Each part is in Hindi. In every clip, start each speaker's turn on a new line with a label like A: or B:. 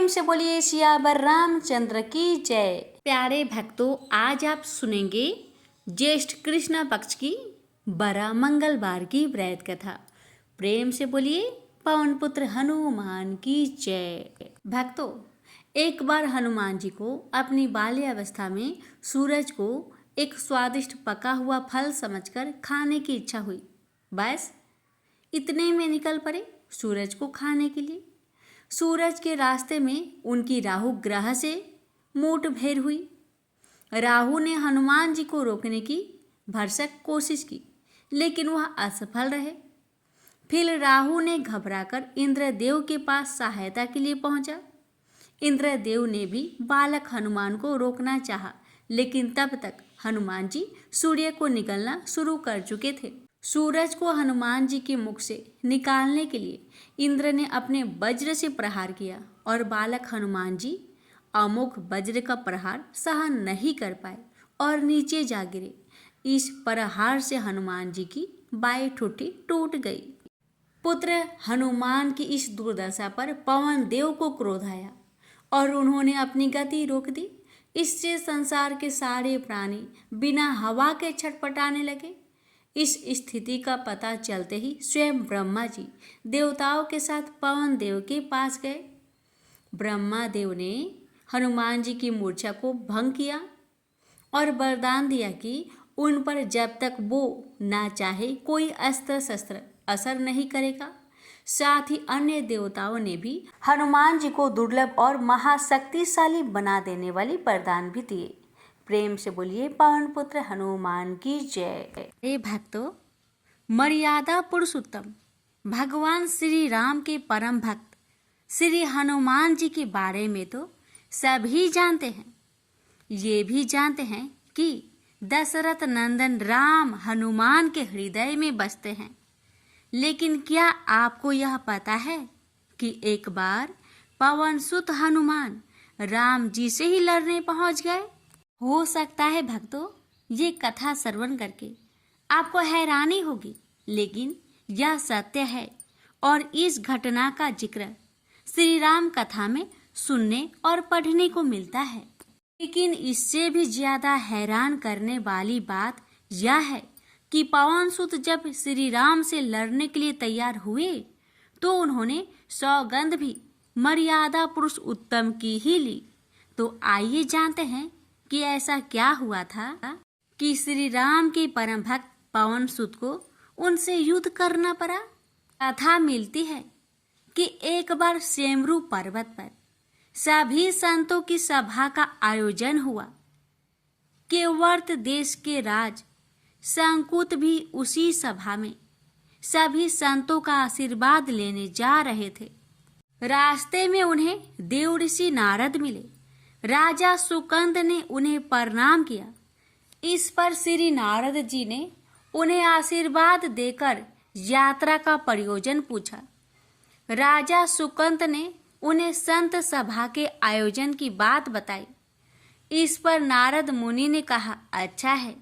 A: से बोलिए सियावर रामचंद्र की जय। प्यारे भक्तों, आज आप सुनेंगे ज्येष्ठ कृष्ण पक्ष की बड़ा मंगलवार की व्रत कथा। प्रेम से बोलिए पवन पुत्र हनुमान की जय। भक्तों, एक बार हनुमान जी को अपनी बाल्यावस्था में सूरज को एक स्वादिष्ट पका हुआ फल समझकर खाने की इच्छा हुई। बस इतने में निकल पड़े सूरज को खाने के लिए। सूरज के रास्ते में उनकी राहु ग्रह से मुठभेड़ हुई। राहु ने हनुमान जी को रोकने की भरसक कोशिश की, लेकिन वह असफल रहे। फिर राहु ने घबराकर इंद्रदेव के पास सहायता के लिए पहुंचा। इंद्रदेव ने भी बालक हनुमान को रोकना चाहा, लेकिन तब तक हनुमान जी सूर्य को निगलना शुरू कर चुके थे। सूरज को हनुमान जी के मुख से निकालने के लिए इंद्र ने अपने वज्र से प्रहार किया और बालक हनुमान जी अमोघ वज्र का प्रहार सहन नहीं कर पाए और नीचे जा गिरे। इस प्रहार से हनुमान जी की बाएं ठुड्डी टूट गई। पुत्र हनुमान की इस दुर्दशा पर पवन देव को क्रोध आया और उन्होंने अपनी गति रोक दी। इससे संसार के सारे प्राणी बिना हवा के छटपटाने लगे। इस स्थिति का पता चलते ही स्वयं ब्रह्मा जी देवताओं के साथ पवन देव के पास गए। ब्रह्मा देव ने हनुमान जी की मूर्छा को भंग किया और वरदान दिया कि उन पर जब तक वो ना चाहे कोई अस्त्र शस्त्र असर नहीं करेगा। साथ ही अन्य देवताओं ने भी हनुमान जी को दुर्लभ और महाशक्तिशाली बना देने वाली वरदान भी दिए। प्रेम से बोलिए पवन पुत्र हनुमान की जय। हे भक्तों, मर्यादा पुरुषोत्तम भगवान श्री राम के परम भक्त श्री हनुमान जी के बारे में तो सभी जानते हैं। ये भी जानते हैं कि दशरथ नंदन राम हनुमान के हृदय में बसते हैं। लेकिन क्या आपको यह पता है कि एक बार पवन सुत हनुमान राम जी से ही लड़ने पहुंच गए? हो सकता है भक्तों, ये कथा श्रवण करके आपको हैरानी होगी, लेकिन यह सत्य है और इस घटना का जिक्र श्री राम कथा में सुनने और पढ़ने को मिलता है। लेकिन इससे भी ज्यादा हैरान करने वाली बात यह है कि पवन सुत जब श्री राम से लड़ने के लिए तैयार हुए तो उन्होंने सौगंध भी मर्यादा पुरुष उत्तम की ही ली। तो आइए जानते हैं कि ऐसा क्या हुआ था कि श्री राम के परम भक्त पवन सुत को उनसे युद्ध करना पड़ा। कथा मिलती है कि एक बार सेमरू पर्वत पर सभी संतों की सभा का आयोजन हुआ। केवर्त देश के राज संकुत भी उसी सभा में सभी संतों का आशीर्वाद लेने जा रहे थे। रास्ते में उन्हें देव ऋषि नारद मिले। राजा सुकंद ने उन्हें प्रणाम किया। इस पर श्री नारद जी ने उन्हें आशीर्वाद देकर यात्रा का प्रयोजन पूछा। राजा सुकंद ने उन्हें संत सभा के आयोजन की बात बताई। इस पर नारद मुनि ने कहा, अच्छा है,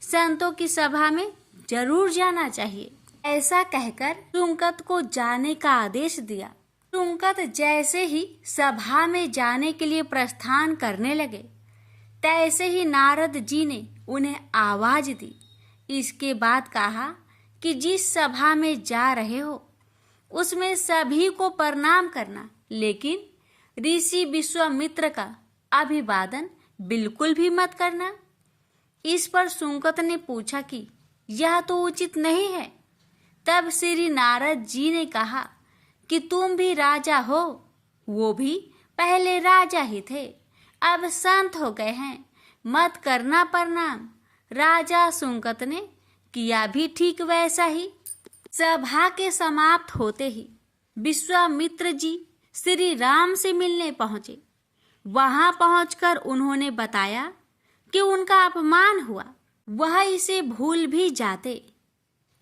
A: संतों की सभा में जरूर जाना चाहिए। ऐसा कहकर सुकंद को जाने का आदेश दिया। सुकंद जैसे ही सभा में जाने के लिए प्रस्थान करने लगे, तैसे ही नारद जी ने उन्हें आवाज दी। इसके बाद कहा कि जिस सभा में जा रहे हो उसमें सभी को प्रणाम करना, लेकिन ऋषि विश्वामित्र का अभिवादन बिल्कुल भी मत करना। इस पर सुकंद ने पूछा कि यह तो उचित नहीं है। तब श्री नारद जी ने कहा कि तुम भी राजा हो, वो भी पहले राजा ही थे, अब संत हो गए हैं, मत करना प्रणाम। राजा सुकंद ने किया भी ठीक वैसा ही। सभा के समाप्त होते ही विश्वामित्र जी श्री राम से मिलने पहुंचे। वहां पहुंचकर उन्होंने बताया कि उनका अपमान हुआ। वह इसे भूल भी जाते,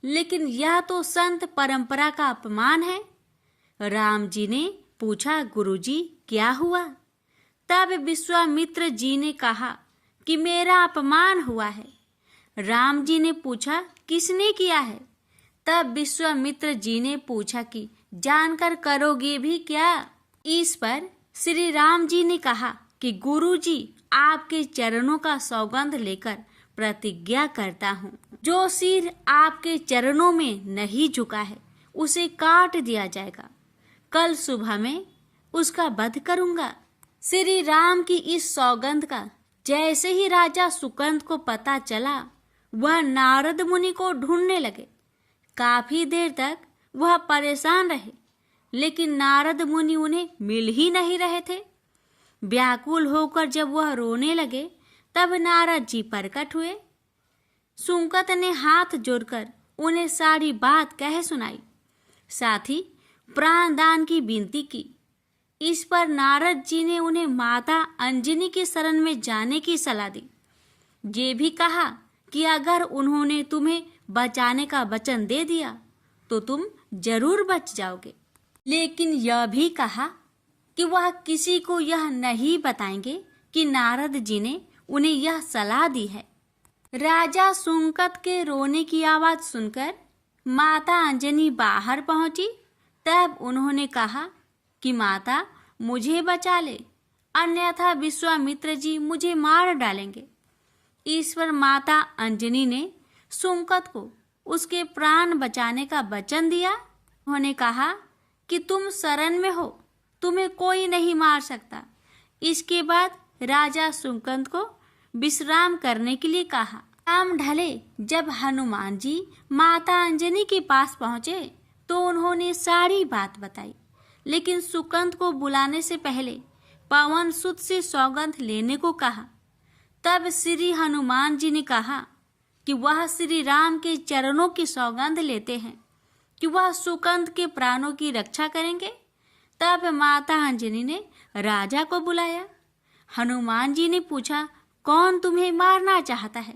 A: लेकिन यह तो संत परंपरा का अपमान है। राम जी ने पूछा, गुरुजी क्या हुआ? तब विश्वामित्र जी ने कहा कि मेरा अपमान हुआ है। राम जी ने पूछा, किसने किया है? तब विश्वामित्र जी ने पूछा कि जानकर करोगे भी क्या? इस पर श्री राम जी ने कहा कि गुरु जी आपके चरणों का सौगंध लेकर प्रतिज्ञा करता हूँ, जो सिर आपके चरणों में नहीं झुका है उसे काट दिया जाएगा। कल सुबह में उसका वध करूंगा। श्री राम की इस सौगंध का जैसे ही राजा सुकंद को पता चला, वह नारद मुनि को ढूंढने लगे। काफी देर तक वह परेशान रहे, लेकिन नारद मुनि उन्हें मिल ही नहीं रहे थे। व्याकुल होकर जब वह रोने लगे, तब नारद जी प्रकट हुए। सुकंद ने हाथ जोड़कर उन्हें सारी बात कह सुनाई, साथ ही प्राण दान की विनती की। इस पर नारद जी ने उन्हें माता अंजनी की शरण में जाने की सलाह दी। ये भी कहा कि अगर उन्होंने तुम्हें बचाने का वचन दे दिया तो तुम जरूर बच जाओगे, लेकिन यह भी कहा कि वह किसी को यह नहीं बताएंगे कि नारद जी ने उन्हें यह सलाह दी है। राजा सुकंद के रोने की आवाज सुनकर माता अंजनी बाहर पहुंची। तब उन्होंने कहा कि माता, मुझे बचा ले, अन्यथा विश्वामित्र जी मुझे मार डालेंगे। ईश्वर माता अंजनी ने सुकंद को उसके प्राण बचाने का वचन दिया। उन्होंने कहा कि तुम शरण में हो, तुम्हें कोई नहीं मार सकता। इसके बाद राजा सुकंद को विश्राम करने के लिए कहा। शाम ढले जब हनुमान जी माता अंजनी के पास पहुंचे तो उन्होंने सारी बात बताई, लेकिन सुकंद को बुलाने से पहले पवन सुत से सौगंध लेने को कहा। तब श्री हनुमान जी ने कहा कि वह श्री राम के चरणों की सौगंध लेते हैं कि वह सुकंद के प्राणों की रक्षा करेंगे। तब माता अंजनी ने राजा को बुलाया। हनुमान जी ने पूछा, कौन तुम्हें मारना चाहता है?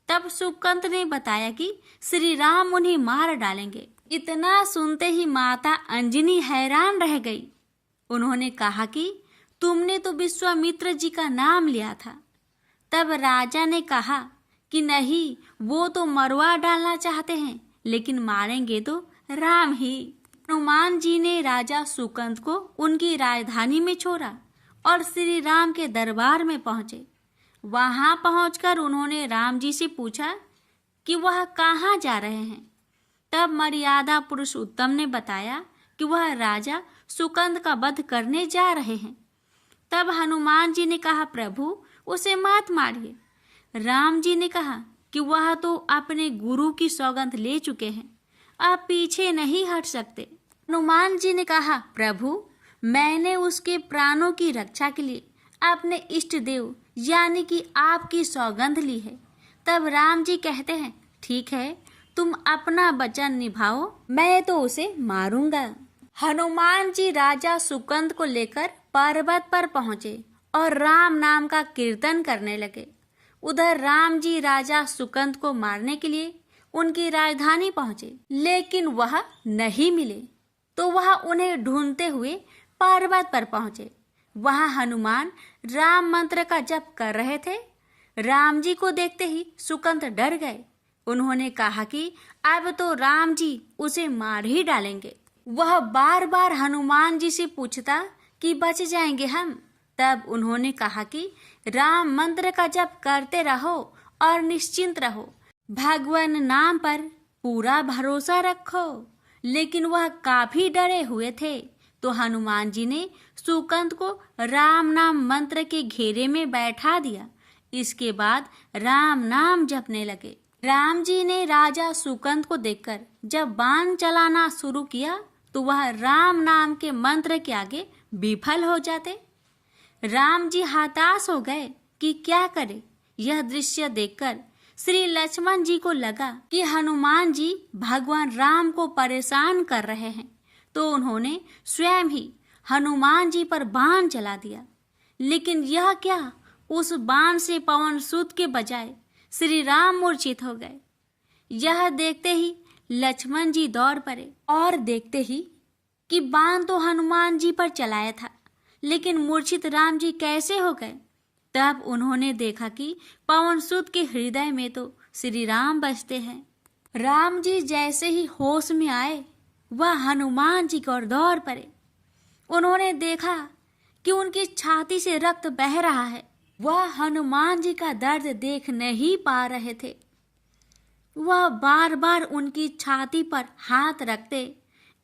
A: तब सुकंद ने बताया कि श्री राम उन्हें मार डालेंगे। इतना सुनते ही माता अंजनी हैरान रह गई। उन्होंने कहा कि तुमने तो विश्वामित्र जी का नाम लिया था। तब राजा ने कहा कि नहीं, वो तो मरवा डालना चाहते हैं, लेकिन मारेंगे तो राम ही। हनुमान जी ने राजा सुकंद को उनकी राजधानी में छोड़ा और श्री राम के दरबार में पहुंचे। वहां पहुंचकर उन्होंने राम जी से पूछा कि वह कहाँ जा रहे हैं। तब मर्यादा पुरुषोत्तम ने बताया कि वह राजा सुकंद का वध करने जा रहे हैं। तब हनुमान जी ने कहा, प्रभु उसे मत मारिए। राम जी ने कहा कि वह तो अपने गुरु की सौगंध ले चुके हैं, अब पीछे नहीं हट सकते। हनुमान जी ने कहा, प्रभु मैंने उसके प्राणों की रक्षा के लिए अपने इष्ट देव यानी कि आपकी सौगंध ली है। तब राम जी कहते हैं, ठीक है, तुम अपना वचन निभाओ, मैं तो उसे मारूंगा। हनुमान जी राजा सुकंद को लेकर पर्वत पर पहुंचे और राम नाम का कीर्तन करने लगे। उधर राम जी राजा सुकंद को मारने के लिए उनकी राजधानी पहुंचे, लेकिन वह नहीं मिले। तो वह उन्हें ढूंढते हुए पर्वत पर पहुंचे। वहां हनुमान राम मंत्र का जप कर रहे थे। राम जी को देखते ही सुकंद डर गए। उन्होंने कहा कि अब तो राम जी उसे मार ही डालेंगे। वह बार बार हनुमान जी से पूछता कि बच जाएंगे हम। तब उन्होंने कहा कि राम मंत्र का जप करते रहो और निश्चिंत रहो, भगवान नाम पर पूरा भरोसा रखो। लेकिन वह काफी डरे हुए थे, तो हनुमान जी ने सुकंद को राम नाम मंत्र के घेरे में बैठा दिया। इसके बाद राम नाम जपने लगे। राम जी ने राजा सुकंद को देखकर जब बाण चलाना शुरू किया तो वह राम नाम के मंत्र के आगे विफल हो जाते। राम जी हताश हो गए कि क्या करे। यह दृश्य देखकर श्री लक्ष्मण जी को लगा कि हनुमान जी भगवान राम को परेशान कर रहे हैं, तो उन्होंने स्वयं ही हनुमान जी पर बाण चला दिया। लेकिन यह क्या, उस बाण से पवन सुत के बजाय श्री राम मूर्छित हो गए। यह देखते ही लक्ष्मण जी दौड़ पड़े और देखते ही कि बाण तो हनुमान जी पर चलाया था, लेकिन मूर्छित राम जी कैसे हो गए। तब उन्होंने देखा कि पवन सुत के हृदय में तो श्री राम बसते हैं। राम जी जैसे ही होश में आए, वह हनुमान जी की ओर दौड़ पड़े। उन्होंने देखा कि उनकी छाती से रक्त बह रहा है। वह हनुमान जी का दर्द देख नहीं पा रहे थे। वह बार बार उनकी छाती पर हाथ रखते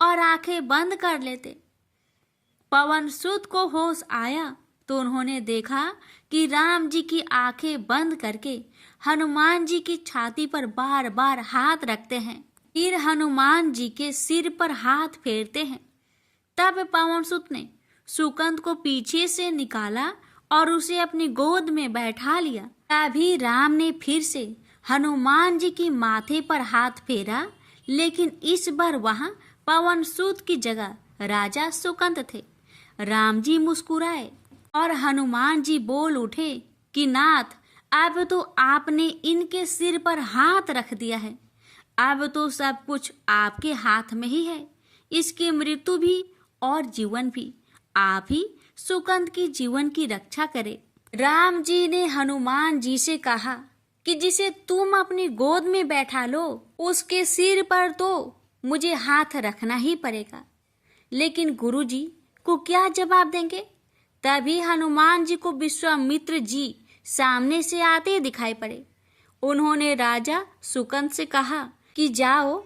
A: और आंखें बंद कर लेते। पवन सूत को होश आया तो उन्होंने देखा कि राम जी की आंखें बंद करके हनुमान जी की छाती पर बार बार हाथ रखते हैं, फिर हनुमान जी के सिर पर हाथ फेरते हैं। तब पवन सूत ने सुकंद को पीछे से निकाला और उसे अपनी गोद में बैठा लिया। तभी राम ने फिर से हनुमान जी की माथे पर हाथ फेरा, लेकिन इस बार वहां पवन सूत की जगह राजा सुकंद थे। राम जी मुस्कुराए और हनुमान जी बोल उठे कि नाथ, अब तो आपने इनके सिर पर हाथ रख दिया है। अब तो सब कुछ आपके हाथ में ही है। इसकी मृत्यु भी और जीवन भी आप ही सुकंद की जीवन की रक्षा करे। राम जी ने हनुमान जी से कहा कि जिसे तुम अपनी गोद में बैठा लो, उसके सिर पर तो मुझे हाथ रखना ही पड़ेगा। लेकिन गुरुजी को क्या जवाब देंगे? तभी हनुमान जी को विश्वामित्र जी सामने से आते दिखाई पड़े। उन्होंने राजा सुकंद से कहा कि जाओ,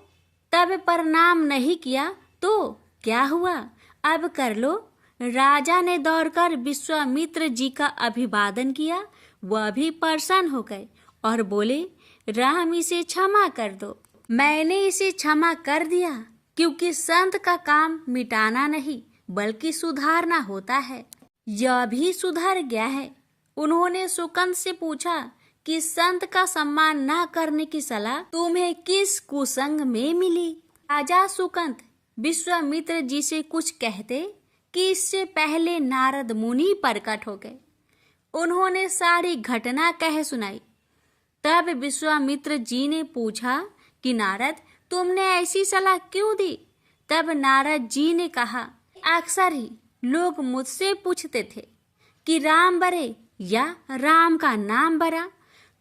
A: तब प्रणाम नहीं किया तो क्या हुआ, अब कर लो। राजा ने दौड़कर विश्वामित्र जी का अभिवादन किया। वह भी प्रसन्न हो गए और बोले, राम, इसे क्षमा कर दो। मैंने इसे क्षमा कर दिया, क्योंकि संत का काम मिटाना नहीं बल्कि सुधारना होता है। यह भी सुधर गया है। उन्होंने सुकंद से पूछा कि संत का सम्मान न करने की सलाह तुम्हें किस कुसंग में मिली? राजा सुकंद विश्वामित्र जी से कुछ कहते कि इससे पहले नारद मुनि प्रकट हो गए। उन्होंने सारी घटना कह सुनाई। तब विश्वामित्र जी ने पूछा कि नारद, तुमने ऐसी सलाह क्यों दी? तब नारद जी ने कहा, अक्सर ही लोग मुझसे पूछते थे कि राम बरे या राम का नाम बरा,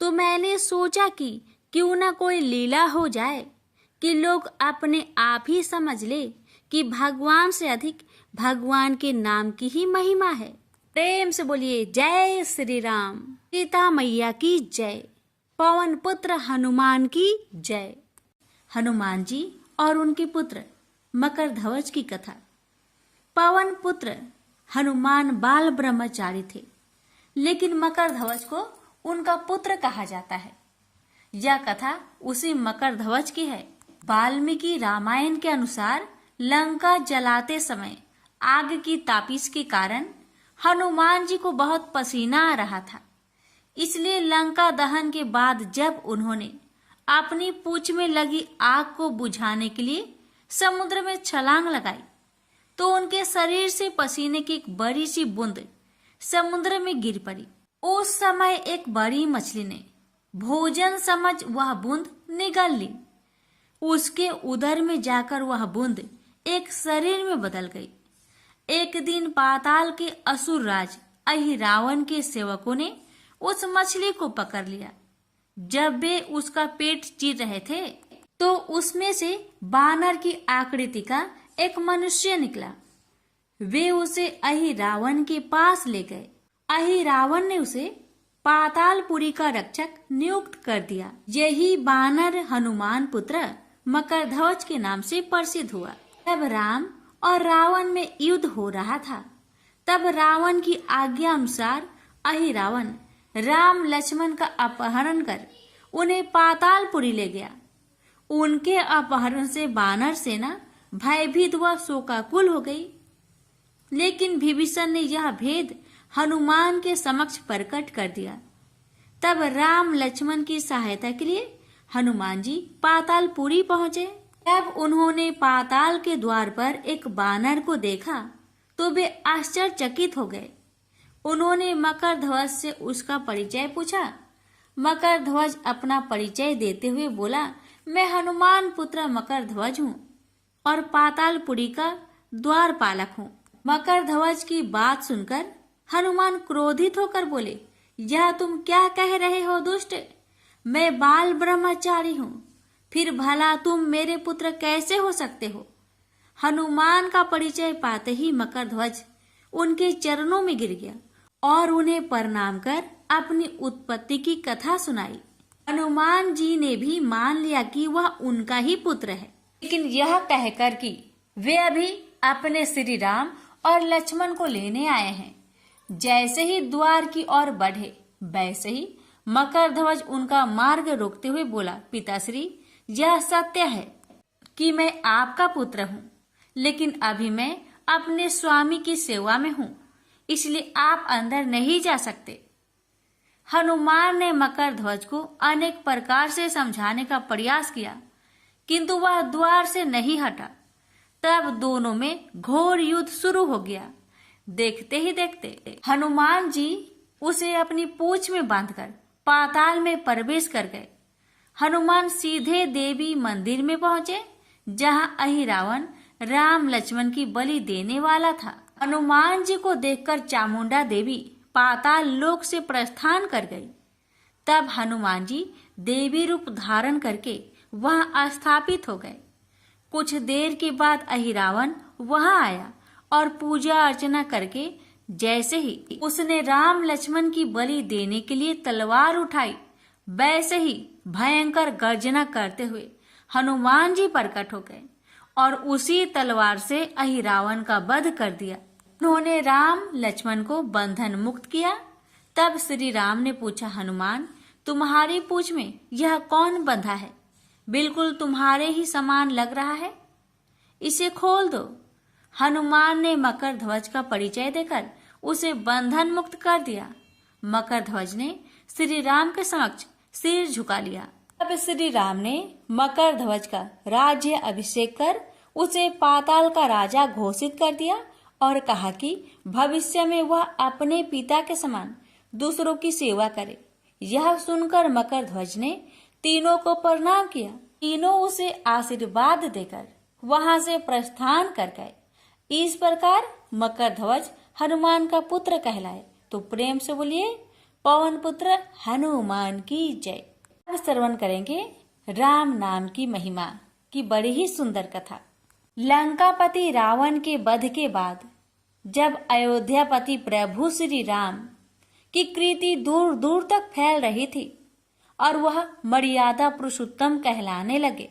A: तो मैंने सोचा कि क्यों न कोई लीला हो जाए कि लोग अपने आप ही समझ ले कि भगवान से अधिक भगवान के नाम की ही महिमा है। प्रेम से बोलिए जय श्री राम। सीता मैया की जय। पवन पुत्र हनुमान की जय। हनुमान जी और उनके पुत्र मकरध्वज की कथा। पवन पुत्र हनुमान बाल ब्रह्मचारी थे, लेकिन मकरध्वज को उनका पुत्र कहा जाता है। यह कथा उसी मकरध्वज की है। वाल्मीकि रामायण के अनुसार लंका जलाते समय आग की तापिश के कारण हनुमान जी को बहुत पसीना आ रहा था। इसलिए लंका दहन के बाद जब उन्होंने अपनी पूंछ में लगी आग को बुझाने के लिए समुद्र में छलांग लगाई, तो उनके शरीर से पसीने की एक बड़ी सी बूंद समुद्र में गिर पड़ी। उस समय एक बड़ी मछली ने भोजन समझ वह बूंद निगल ली। उसके उदर में जाकर वह बूंद एक शरीर में बदल गई। एक दिन पाताल के असुर राज अहिरावण के सेवकों ने उस मछली को पकड़ लिया। जब वे उसका पेट चीर रहे थे, तो उसमें से बानर की आकृति का एक मनुष्य निकला। वे उसे अहिरावण के पास ले गए। अहिरावण ने उसे पातालपुरी का रक्षक नियुक्त कर दिया। यही बानर हनुमान पुत्र मकरध्वज के नाम से प्रसिद्ध हुआ। तब राम और रावण में युद्ध हो रहा था। तब रावण की आज्ञा अनुसार अहिरावण राम लक्ष्मण का अपहरण कर उन्हें पातालपुरी ले गया। उनके अपहरण से बानर सेना भयभीत व शोकाकुल हो गई। लेकिन विभीषण ने यह भेद हनुमान के समक्ष प्रकट कर दिया। तब राम लक्ष्मण की सहायता के लिए हनुमान जी पातालपुरी पहुंचे। तब उन्होंने पाताल के द्वार पर एक बानर को देखा तो वे आश्चर्यचकित हो गए। उन्होंने मकरध्वज से उसका परिचय पूछा। मकरध्वज अपना परिचय देते हुए बोला, मैं हनुमान पुत्र मकरध्वज हूँ और पातालपुरी का द्वारपालक हूँ। मकरध्वज की बात सुनकर हनुमान क्रोधित होकर बोले, यह तुम क्या कह रहे हो दुष्ट? मैं बाल ब्रह्मचारी हूँ, फिर भला तुम मेरे पुत्र कैसे हो सकते हो? हनुमान का परिचय पाते ही मकरध्वज उनके चरणों में गिर गया और उन्हें प्रणाम कर अपनी उत्पत्ति की कथा सुनाई। हनुमान जी ने भी मान लिया कि वह उनका ही पुत्र है, लेकिन यह कहकर कि वे अभी अपने श्री राम और लक्ष्मण को लेने आए हैं। जैसे ही द्वार की ओर बढ़े, वैसे ही मकरध्वज उनका मार्ग रोकते हुए बोला, पिताश्री, यह सत्य है कि मैं आपका पुत्र हूँ, लेकिन अभी मैं अपने स्वामी की सेवा में हूँ, इसलिए आप अंदर नहीं जा सकते। हनुमान ने मकरध्वज को अनेक प्रकार से समझाने का प्रयास किया, किंतु वह द्वार से नहीं हटा। तब दोनों में घोर युद्ध शुरू हो गया। देखते ही देखते हनुमान जी उसे अपनी पूंछ में बांधकर पाताल में प्रवेश कर गए। हनुमान सीधे देवी मंदिर में पहुंचे, जहां अहिरावण राम लक्ष्मण की बलि देने वाला था। हनुमान जी को देखकर चामुंडा देवी पाताल लोक से प्रस्थान कर गई। तब हनुमान जी देवी रूप धारण करके वहां स्थापित हो गए। कुछ देर के बाद अहिरावण वहां आया और पूजा अर्चना करके जैसे ही उसने राम लक्ष्मण की बलि देने के लिए तलवार उठाई, वैसे ही भयंकर गर्जना करते हुए हनुमान जी प्रकट हो गए और उसी तलवार से अहिरावण का वध कर दिया। उन्होंने राम लक्ष्मण को बंधन मुक्त किया। तब श्री राम ने पूछा, हनुमान, तुम्हारी पूंछ में यह कौन बंधा है? बिल्कुल तुम्हारे ही समान लग रहा है, इसे खोल दो। हनुमान ने मकरध्वज का परिचय देकर उसे बंधन मुक्त कर दिया। मकरध्वज ने श्री राम के समक्ष सिर झुका लिया। तब श्री राम ने मकरध्वज का राज्य अभिषेक कर उसे पाताल का राजा घोषित कर दिया और कहा कि भविष्य में वह अपने पिता के समान दूसरों की सेवा करे। यह सुनकर मकरध्वज ने तीनों को प्रणाम किया। तीनों उसे आशीर्वाद देकर वहां से प्रस्थान कर गए। इस प्रकार मकरध्वज हनुमान का पुत्र कहलाए। तो प्रेम से बोलिए, पवन पुत्र हनुमान की जय। अब श्रवण करेंगे राम नाम की महिमा की बड़ी ही सुंदर कथा। लंकापति रावण के वध के बाद जब अयोध्यापति प्रभु श्री राम की कीर्ति दूर दूर तक फैल रही थी और वह मर्यादा पुरुषोत्तम कहलाने लगे,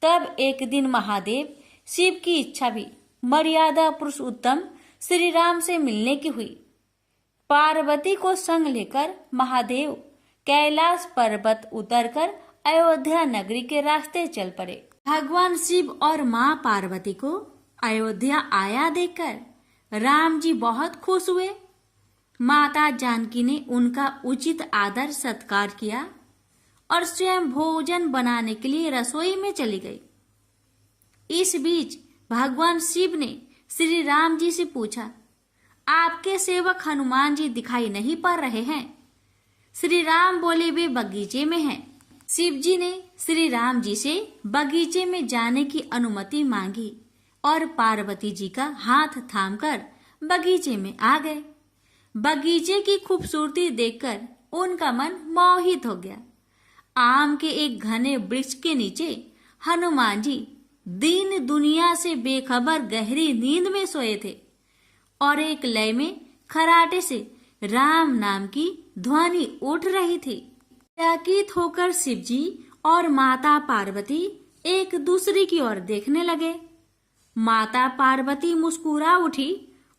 A: तब एक दिन महादेव शिव की इच्छा भी मर्यादा पुरुषोत्तम श्री राम से मिलने की हुई। पार्वती को संग लेकर महादेव कैलाश पर्वत उतरकर अयोध्या नगरी के रास्ते चल पड़े। भगवान शिव और मां पार्वती को अयोध्या आया देखकर राम जी बहुत खुश हुए। माता जानकी ने उनका उचित आदर सत्कार किया और स्वयं भोजन बनाने के लिए रसोई में चली गई। इस बीच भगवान शिव ने श्री राम जी से पूछा, आपके सेवक हनुमान जी दिखाई नहीं पड़ रहे हैं? श्री राम बोले, वे बगीचे में हैं। शिव जी ने श्री राम जी से बगीचे में जाने की अनुमति मांगी और पार्वती जी का हाथ थामकर बगीचे में आ गए। बगीचे की खूबसूरती देखकर उनका मन मोहित हो गया। आम के एक घने वृक्ष के नीचे हनुमान जी दीन दुनिया से बेखबर गहरी नींद में सोए थे और एक लय में खराटे से राम नाम की ध्वनि उठ रही थी। चकित होकर शिव जी और माता पार्वती एक दूसरे की ओर देखने लगे। माता पार्वती मुस्कुरा उठी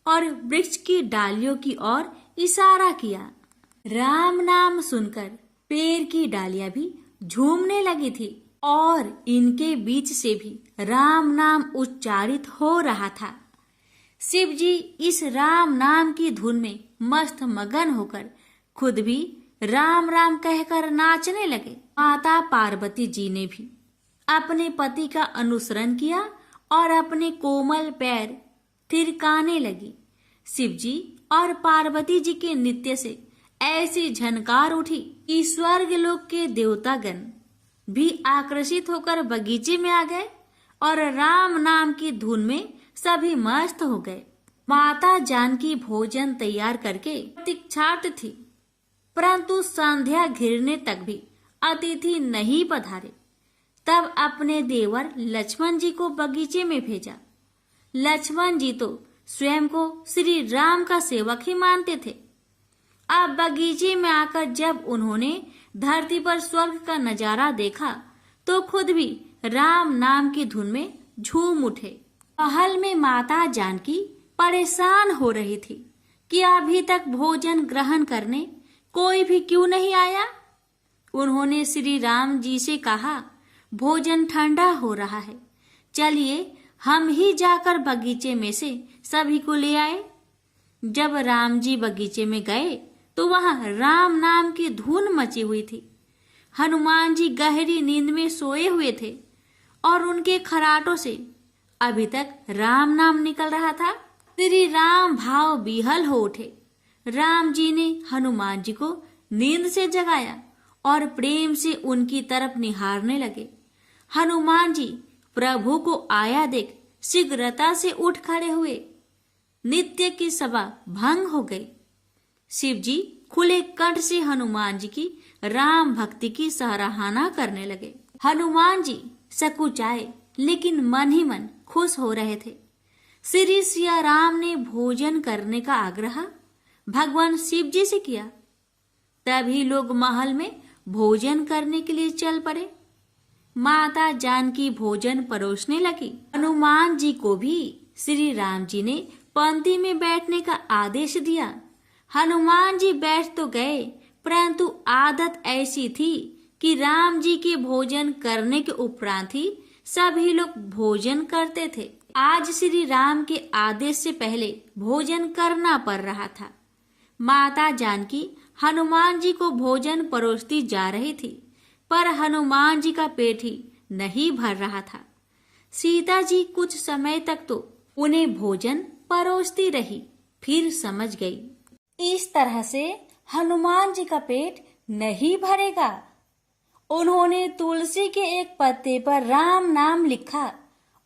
A: और वृक्ष की डालियों की ओर इशारा किया। राम नाम सुनकर पेड़ की डालियां भी झूमने लगी थी और इनके बीच से भी राम नाम उच्चारित हो रहा था। शिव जी इस राम नाम की धुन में मस्त मगन होकर खुद भी राम राम कहकर नाचने लगे। माता पार्वती जी ने भी अपने पति का अनुसरण किया और अपने कोमल पैर थिरकाने लगी। शिव जी और पार्वती जी के नृत्य से ऐसी झनकार उठी कि स्वर्ग लोक के देवतागण भी आकर्षित होकर बगीचे में आ गए और राम नाम की धुन में सभी मस्त हो गए। माता जानकी भोजन तैयार करके प्रतीक्षार्थ थी, परंतु संध्या घिरने तक भी अतिथि नहीं पधारे। तब अपने देवर लक्ष्मण जी को बगीचे में भेजा। लक्ष्मण जी तो स्वयं को श्री राम का सेवक ही मानते थे। अब बगीचे में आकर जब उन्होंने धरती पर स्वर्ग का नजारा देखा तो खुद भी राम नाम की धुन में झूम उठे। महल में माता जानकी परेशान हो रही थी कि अभी तक भोजन ग्रहण करने कोई भी क्यों नहीं आया। उन्होंने श्री राम जी से कहा, भोजन ठंडा हो रहा है, चलिए हम ही जाकर बगीचे में से सभी को ले आए। जब राम जी बगीचे में गए तो वहां राम नाम की धुन मची हुई थी। हनुमान जी गहरी नींद में सोए हुए थे और उनके खराटों से अभी तक राम नाम निकल रहा था। श्री राम भाव विह्वल हो उठे। राम जी ने हनुमान जी को नींद से जगाया और प्रेम से उनकी तरफ निहारने लगे। हनुमान जी प्रभु को आया देख शीघ्रता से उठ खड़े हुए। नित्य की सभा भंग हो गई। शिव जी खुले कंठ से हनुमान जी की राम भक्ति की सराहना करने लगे। हनुमान जी सकुचाए लेकिन मन ही मन खुश हो रहे थे। श्री सिया राम ने भोजन करने का आग्रह भगवान शिव जी से किया। तभी लोग महल में भोजन करने के लिए चल पड़े। माता जानकी भोजन परोसने लगी। हनुमान जी को भी श्री राम जी ने पंक्ति में बैठने का आदेश दिया। हनुमान जी बैठ तो गए, परंतु आदत ऐसी थी कि राम जी के भोजन करने के उपरांत ही सभी लोग भोजन करते थे। आज श्री राम के आदेश से पहले भोजन करना पड़ रहा था। माता जानकी हनुमान जी को भोजन परोसती जा रही थी, पर हनुमान जी का पेट ही नहीं भर रहा था। सीता जी कुछ समय तक तो उन्हें भोजन परोसती रही, फिर समझ गई इस तरह से हनुमान जी का पेट नहीं भरेगा। उन्होंने तुलसी के एक पत्ते पर राम नाम लिखा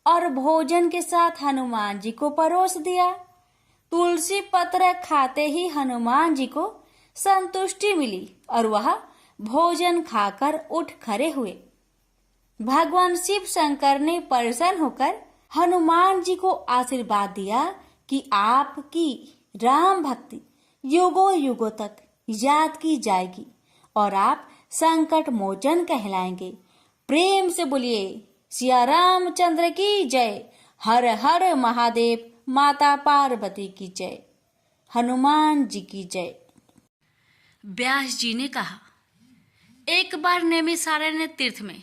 A: और भोजन के साथ हनुमान जी को परोस दिया। तुलसी पत्र खाते ही हनुमान जी को संतुष्टि मिली और वह भोजन खाकर उठ खड़े हुए। भगवान शिव शंकर ने प्रसन्न होकर हनुमान जी को आशीर्वाद दिया कि आपकी राम भक्ति युगों युगों तक याद की जाएगी और आप संकट मोचन कहलाएंगे। प्रेम से बोलिए सिया रामचंद्र की जय। हर हर महादेव। माता पार्वती की जय। हनुमान जी की जय। व्यास जी ने कहा, एक बार नैमिषारण्य तीर्थ में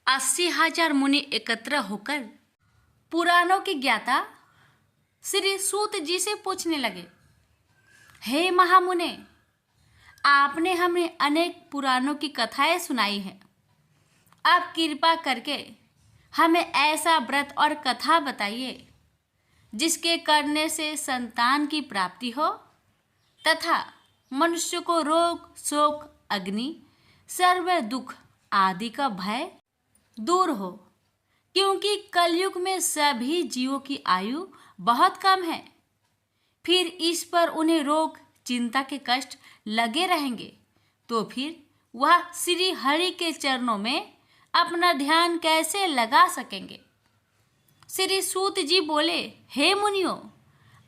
A: 80,000 मुनि एकत्र होकर पुराणों के ज्ञाता श्री सूत जी से पूछने लगे, हे महामुने, आपने हमें अनेक पुराणों की कथाएं सुनाई हैं। आप कृपा करके हमें ऐसा व्रत और कथा बताइए जिसके करने से संतान की प्राप्ति हो तथा मनुष्य को रोग शोक अग्नि सर्व दुख आदि का भय दूर हो, क्योंकि कलयुग में सभी जीवों की आयु बहुत कम है। फिर इस पर उन्हें रोग चिंता के कष्ट लगे रहेंगे तो फिर वह श्री हरि के चरणों में अपना ध्यान कैसे लगा सकेंगे। श्री सूत जी बोले, हे मुनियों,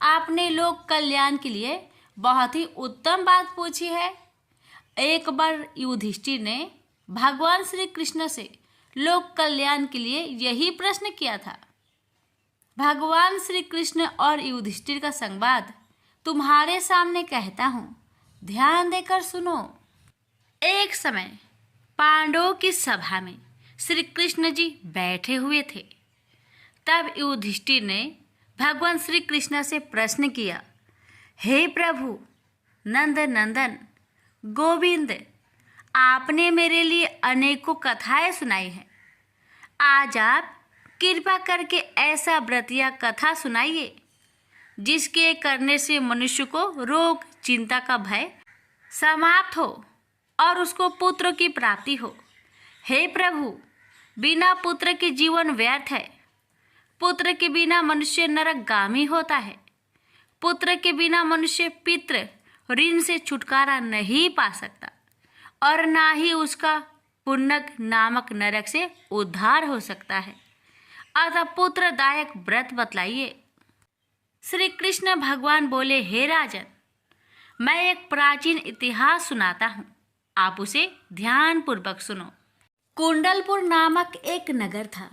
A: आपने लोक कल्याण के लिए बहुत ही उत्तम बात पूछी है। एक बार युधिष्ठिर ने भगवान श्री कृष्ण से लोक कल्याण के लिए यही प्रश्न किया था। भगवान श्री कृष्ण और युधिष्ठिर का संवाद तुम्हारे सामने कहता हूँ, ध्यान देकर सुनो। एक समय पांडवों की सभा में श्री कृष्ण जी बैठे हुए थे। तब युधिष्ठिर ने भगवान श्री कृष्ण से प्रश्न किया, हे प्रभु नंद नंदन गोविंद, आपने मेरे लिए अनेकों कथाएं सुनाई हैं। आज आप कृपा करके ऐसा व्रत या कथा सुनाइए जिसके करने से मनुष्य को रोग चिंता का भय समाप्त हो और उसको पुत्र की प्राप्ति हो। हे प्रभु, बिना पुत्र के जीवन व्यर्थ है। पुत्र के बिना मनुष्य नरकगामी होता है। पुत्र के बिना मनुष्य पितृ ऋण से छुटकारा नहीं पा सकता और ना ही उसका पुण्यक नामक नरक से उद्धार हो सकता है। अतः पुत्रदायक व्रत बतलाइए। श्री कृष्ण भगवान बोले, हे राजन, मैं एक प्राचीन इतिहास सुनाता हूँ, आप उसे ध्यान पूर्वक सुनो। कुंडलपुर नामक एक नगर था।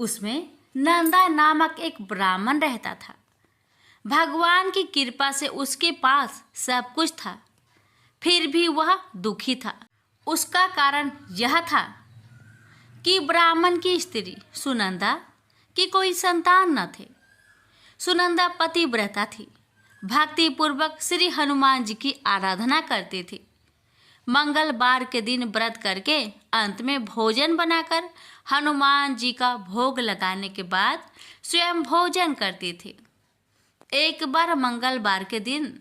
A: उसमें नंदा नामक एक ब्राह्मण रहता था। भगवान की कृपा से उसके पास सब कुछ था, फिर भी वह दुखी था। उसका कारण यह था कि ब्राह्मण की स्त्री सुनंदा की कोई संतान न थे। सुनंदा पतिव्रता थी, भक्ति पूर्वक श्री हनुमान जी की आराधना करती थी। मंगलवार के दिन व्रत करके अंत में भोजन बनाकर हनुमान जी का भोग लगाने के बाद स्वयं भोजन करती थी। एक बार मंगलवार के दिन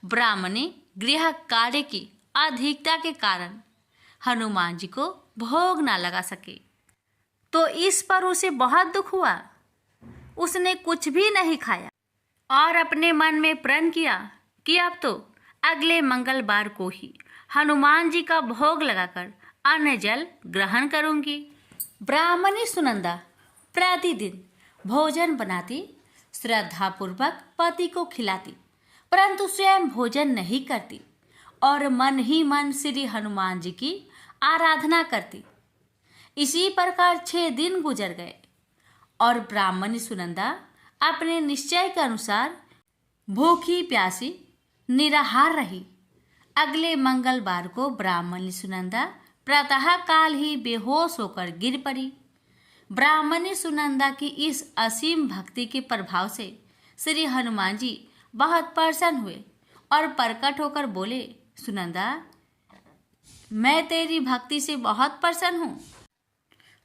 A: ब्राह्मणी गृह कार्य की अधिकता के कारण हनुमान जी को भोग ना लगा सके, तो इस पर उसे बहुत दुख हुआ। उसने कुछ भी नहीं खाया और अपने मन में प्रण किया कि अब तो अगले मंगलवार को ही हनुमान जी का भोग लगाकर अन्न जल ग्रहण करूंगी। ब्राह्मणी सुनंदा प्रतिदिन भोजन बनाती, श्रद्धापूर्वक पति को खिलाती, परंतु स्वयं भोजन नहीं करती और मन ही मन श्री हनुमान जी की आराधना करती। इसी प्रकार 6 दिन गुजर गए और ब्राह्मणी सुनंदा अपने निश्चय के अनुसार भूखी प्यासी निराहार रही। अगले मंगलवार को ब्राह्मणी सुनंदा प्रातः काल ही बेहोश होकर गिर पड़ी। ब्राह्मणी सुनंदा की इस असीम भक्ति के प्रभाव से श्री हनुमान जी बहुत प्रसन्न हुए और प्रकट होकर बोले, सुनंदा, मैं तेरी भक्ति से बहुत प्रसन्न हूँ,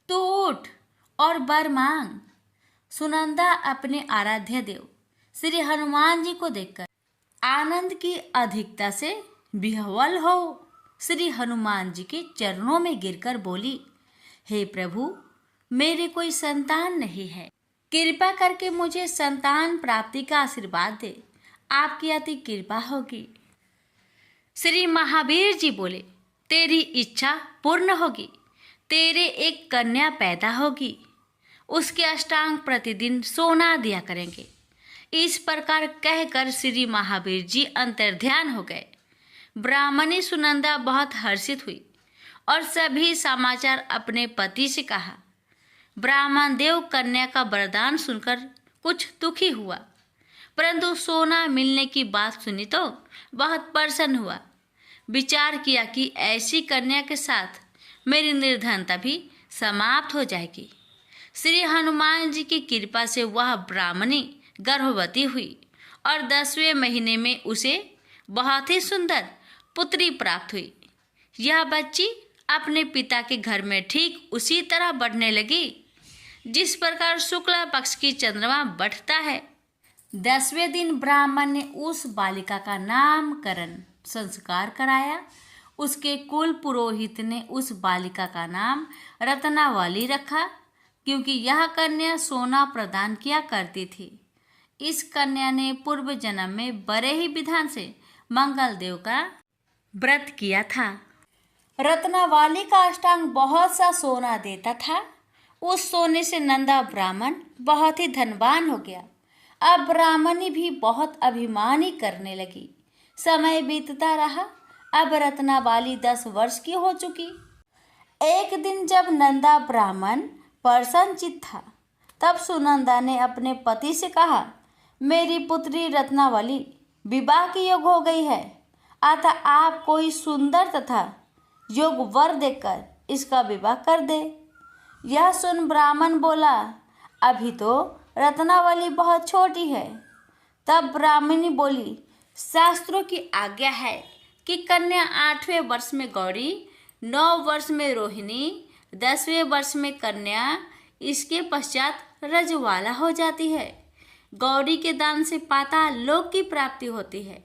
A: तू उठ और वर मांग। सुनंदा अपने आराध्य देव श्री हनुमान जी को देखकर आनंद की अधिकता से विह्वल हो श्री हनुमान जी के चरणों में गिरकर बोली, हे प्रभु, मेरे कोई संतान नहीं है, कृपा करके मुझे संतान प्राप्ति का आशीर्वाद दे, आपकी अति कृपा होगी। श्री महावीर जी बोले, तेरी इच्छा पूर्ण होगी, तेरे एक कन्या पैदा होगी, उसके अष्टांग प्रतिदिन सोना दिया करेंगे। इस प्रकार कहकर श्री महावीर जी अंतर्ध्यान हो गए। ब्राह्मणी सुनंदा बहुत हर्षित हुई और सभी समाचार अपने पति से कहा। ब्राह्मण देव कन्या का वरदान सुनकर कुछ दुखी हुआ, परंतु सोना मिलने की बात सुनी तो बहुत प्रसन्न हुआ। विचार किया कि ऐसी कन्या के साथ मेरी निर्धनता भी समाप्त हो जाएगी। श्री हनुमान जी की कृपा से वह ब्राह्मणी गर्भवती हुई और 10वें महीने में उसे बहुत ही सुंदर पुत्री प्राप्त हुई। यह बच्ची अपने पिता के घर में ठीक उसी तरह बढ़ने लगी जिस प्रकार शुक्ला पक्ष की चंद्रमा बढ़ता है। 10वें दिन ब्राह्मण ने उस बालिका का नामकरण संस्कार कराया। उसके कुल पुरोहित ने उस बालिका का नाम रत्नावली रखा, क्योंकि यह कन्या सोना प्रदान किया करती थी। इस कन्या ने पूर्व जन्म में बड़े ही विधान से मंगल देव का व्रत किया था। रत्नावली का अष्टांग बहुत सा सोना देता था। उस सोने से नंदा ब्राह्मण बहुत ही धनवान हो गया। अब ब्राह्मणी भी बहुत अभिमानी करने लगी। समय बीतता रहा। अब रत्नावली 10 वर्ष की हो चुकी। एक दिन जब नंदा ब्राह्मण प्रसन्नचित्त था, तब सुनंदा ने अपने पति से कहा, मेरी पुत्री रत्नावली विवाह की योग हो गई है, अतः आप कोई सुंदर तथा योग वर देकर इसका विवाह कर दे। यह सुन ब्राह्मण बोला, अभी तो रत्नावली बहुत छोटी है। तब ब्राह्मणी बोली, शास्त्रों की आज्ञा है कि कन्या 8वें वर्ष में गौरी, 9 वर्ष में रोहिणी, 10वें वर्ष में कन्या, इसके पश्चात रजवाला हो जाती है। गौरी के दान से पाताल लोक की प्राप्ति होती है,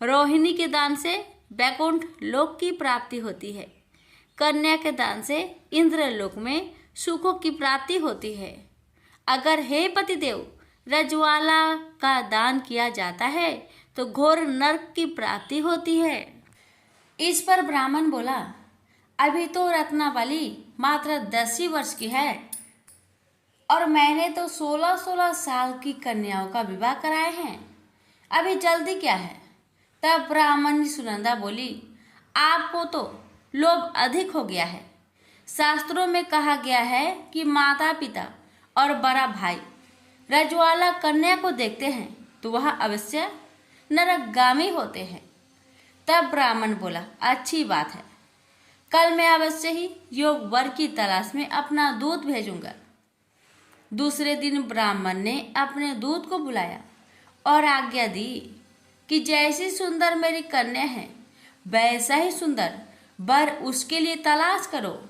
A: रोहिणी के दान से वैकुंठ लोक की प्राप्ति होती है, कन्या के दान से इंद्रलोक में सुखों की प्राप्ति होती है। अगर हे पतिदेव रजवाला का दान किया जाता है तो घोर नरक की प्राप्ति होती है। इस पर ब्राह्मण बोला, अभी तो रत्नावली मात्र 10 ही वर्ष की है, और मैंने तो 16-16 साल की कन्याओं का विवाह कराए हैं, अभी जल्दी क्या है। तब ब्राह्मणी सुनंदा बोली, आपको तो लोभ अधिक हो गया है। शास्त्रों में कहा गया है कि माता पिता और बड़ा भाई रजवाला कन्या को देखते हैं तो वह अवश्य नरकगामी होते हैं। तब ब्राह्मण बोला, अच्छी बात है, कल मैं अवश्य ही योग वर की तलाश में अपना दूत भेजूंगा। दूसरे दिन ब्राह्मण ने अपने दूत को बुलाया और आज्ञा दी कि जैसी सुंदर मेरी कन्या है वैसा ही सुंदर वर उसके लिए तलाश करो।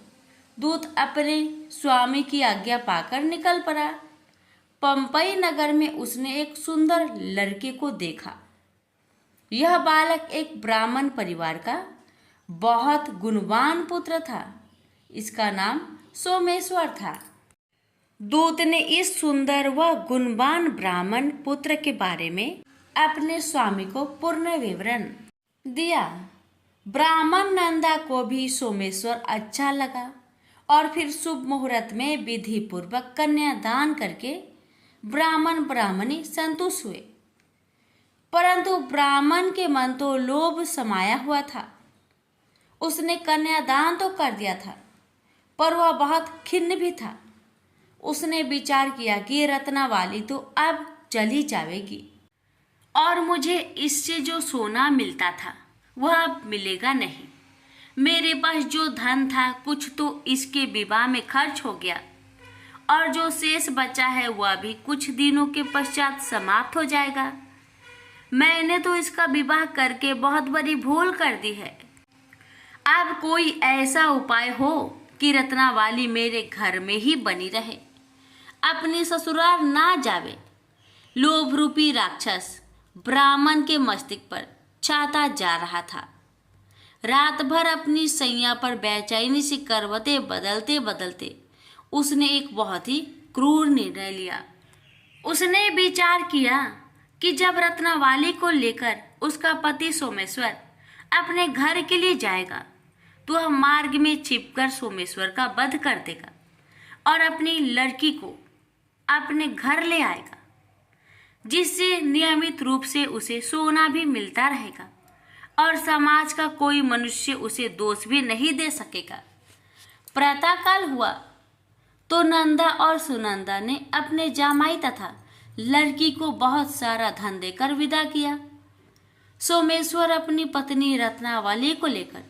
A: दूत अपने स्वामी की आज्ञा पाकर निकल पड़ा। पंपई नगर में उसने एक सुंदर लड़के को देखा। यह बालक एक ब्राह्मण परिवार का बहुत गुणवान पुत्र था। इसका नाम सोमेश्वर था। दूत ने इस सुंदर व गुणवान ब्राह्मण पुत्र के बारे में अपने स्वामी को पूर्ण विवरण दिया। ब्राह्मण नंदा को भी सोमेश्वर अच्छा लगा और फिर शुभ मुहूर्त में विधि पूर्वक कन्यादान करके ब्राह्मण ब्राह्मणी संतुष्ट हुए। परंतु ब्राह्मण के मन तो लोभ समाया हुआ था। उसने कन्यादान तो कर दिया था, पर वह बहुत खिन्न भी था। उसने विचार किया कि रत्नावाली तो अब चली जाएगी और मुझे इससे जो सोना मिलता था वह अब मिलेगा नहीं। मेरे पास जो धन था कुछ तो इसके विवाह में खर्च हो गया और जो शेष बचा है वह भी कुछ दिनों के पश्चात समाप्त हो जाएगा। मैंने तो इसका विवाह करके बहुत बड़ी भूल कर दी है। अब कोई ऐसा उपाय हो कि रत्नावाली मेरे घर में ही बनी रहे, अपनी ससुराल ना जावे। लोभ रूपी राक्षस ब्राह्मण के मस्तिष्क पर छाता जा रहा था। रात भर अपनी सैया पर बेचैनी से करवटें बदलते बदलते उसने एक बहुत ही क्रूर निर्णय लिया। उसने विचार किया कि जब रत्नावाली को लेकर उसका पति सोमेश्वर अपने घर के लिए जाएगा तो वह मार्ग में छिपकर सोमेश्वर का वध कर देगा और अपनी लड़की को अपने घर ले आएगा, जिससे नियमित रूप से उसे सोना भी मिलता रहेगा और समाज का कोई मनुष्य उसे दोष भी नहीं दे सकेगा। प्रातःकाल हुआ तो नंदा और सुनंदा ने अपने जामाई तथा लड़की को बहुत सारा धन देकर विदा किया। सोमेश्वर अपनी पत्नी रत्नावली को लेकर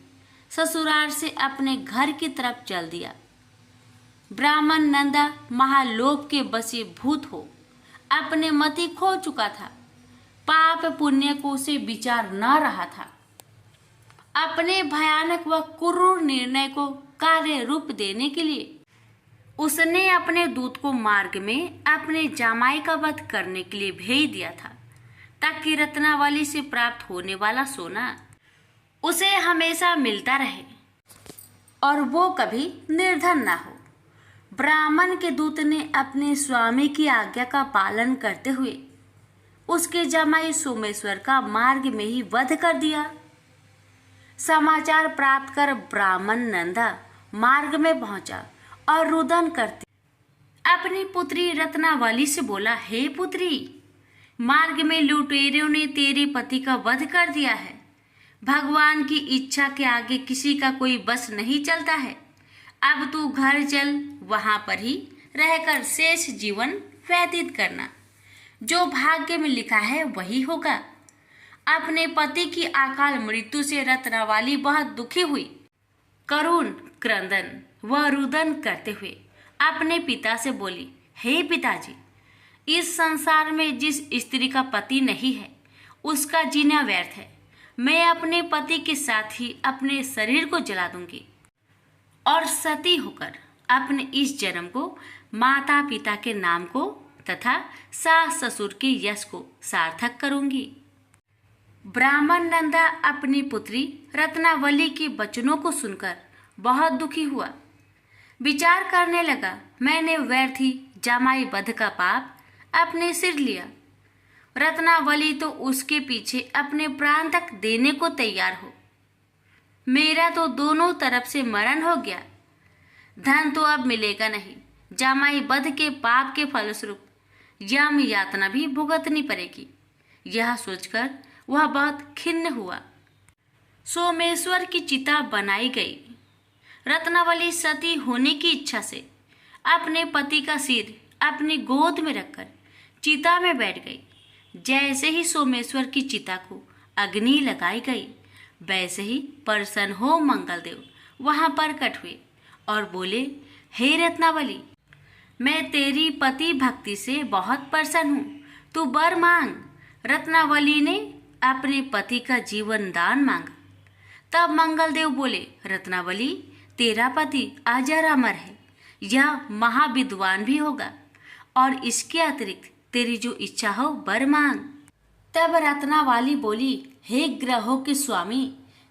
A: ससुराल से अपने घर की तरफ चल दिया। ब्राह्मण नंदा महालोभ के वशीभूत हो अपने मति खो चुका था। पाप पुण्य को उसे विचार न रहा था। अपने भयानक व क्रूर निर्णय को कार्य रूप देने के लिए उसने अपने दूत को मार्ग में अपने जामाई का वध करने के लिए भेज दिया था, ताकि रत्नावली से प्राप्त होने वाला सोना उसे हमेशा मिलता रहे और वो कभी निर्धन ना हो। ब्राह्मण के दूत ने अपने स्वामी की आज्ञा का पालन करते हुए उसके जामाई सोमेश्वर का मार्ग में ही वध कर दिया। समाचार प्राप्त कर ब्राह्मण नंदा मार्ग में पहुंचा और रुदन करती अपनी पुत्री रत्नावली से बोला, हे पुत्री, मार्ग में लुटेरों ने तेरे पति का वध कर दिया है। भगवान की इच्छा के आगे किसी का कोई बस नहीं चलता है। अब तू घर चल, वहां पर ही रहकर शेष जीवन व्यतीत करना। जो भाग्य में लिखा है वही होगा। अपने पति की अकाल मृत्यु से रत्नावली बहुत दुखी हुई। करुण क्रंदन व रुदन करते हुए अपने पिता से बोली, हे पिताजी, इस संसार में जिस स्त्री का पति नहीं है उसका जीना व्यर्थ है। मैं अपने पति के साथ ही अपने शरीर को जला दूंगी और सती होकर अपने इस जन्म को माता पिता के नाम को तथा सास ससुर के यश को सार्थक करूंगी। ब्राह्मण नंदा अपनी पुत्री रत्नावली के वचनों को सुनकर बहुत दुखी हुआ। विचार करने लगा, मैंने व्यर्थ ही जामाई वध का पाप अपने सिर लिया। रत्नावली तो उसके पीछे अपने प्राण तक देने को तैयार हो। मेरा तो दोनों तरफ से मरण हो गया। धन तो अब मिलेगा नहीं, जामाई वध के पाप के फलस्वरूप यम यातना भी भुगतनी पड़ेगी। यह सोचकर वह बहुत खिन्न हुआ। सोमेश्वर की चिता बनाई गई। रत्नावली सती होने की इच्छा से अपने पति का सिर अपनी गोद में रखकर चिता में बैठ गई। जैसे ही सोमेश्वर की चिता को अग्नि लगाई गई, वैसे ही प्रसन्न हो मंगलदेव वहां प्रकट हुए और बोले, हे रत्नावली, मैं तेरी पति भक्ति से बहुत प्रसन्न हूँ, तू वर मांग। रत्नावली ने अपने पति का जीवन दान मांगा। तब मंगलदेव बोले, रत्नावली, तेरा पति अजर अमर है, यह महाविद्वान भी होगा, और इसके अतिरिक्त तेरी जो इच्छा हो वर मांग। तब रत्नावली बोली, हे ग्रहों के स्वामी,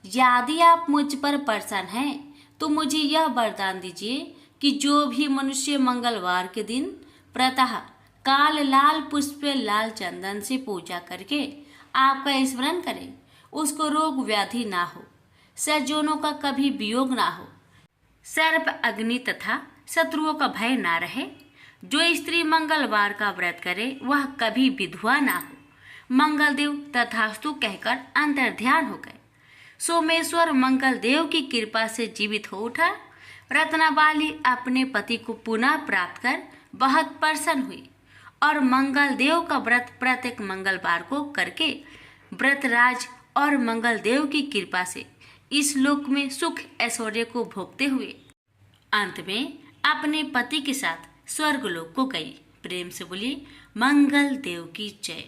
A: यदि आप मुझ पर प्रसन्न हैं तो मुझे यह वरदान दीजिए कि जो भी मनुष्य मंगलवार के दिन प्रातः काल लाल पुष्प लाल चंदन से पूजा करके आपका स्मरण करे, उसको रोग व्याधि ना हो, सज्जनों का कभी वियोग ना हो, सर्प अग्नि तथा शत्रुओं का भय ना रहे। जो स्त्री मंगलवार का व्रत करे वह कभी विधवा ना हो। मंगलदेव तथास्तु कहकर अंतर्ध्यान हो गए। सोमेश्वर मंगलदेव की कृपा से जीवित हो उठा। रत्नावली अपने पति को पुनः प्राप्त कर बहुत प्रसन्न हुई और मंगलदेव का व्रत प्रत्येक मंगलवार को करके व्रतराज और मंगलदेव की कृपा से इस लोक में सुख ऐश्वर्य को भोगते हुए अंत में अपने पति के साथ स्वर्गलोक को गई। प्रेम से बोलिए मंगल देव की जय।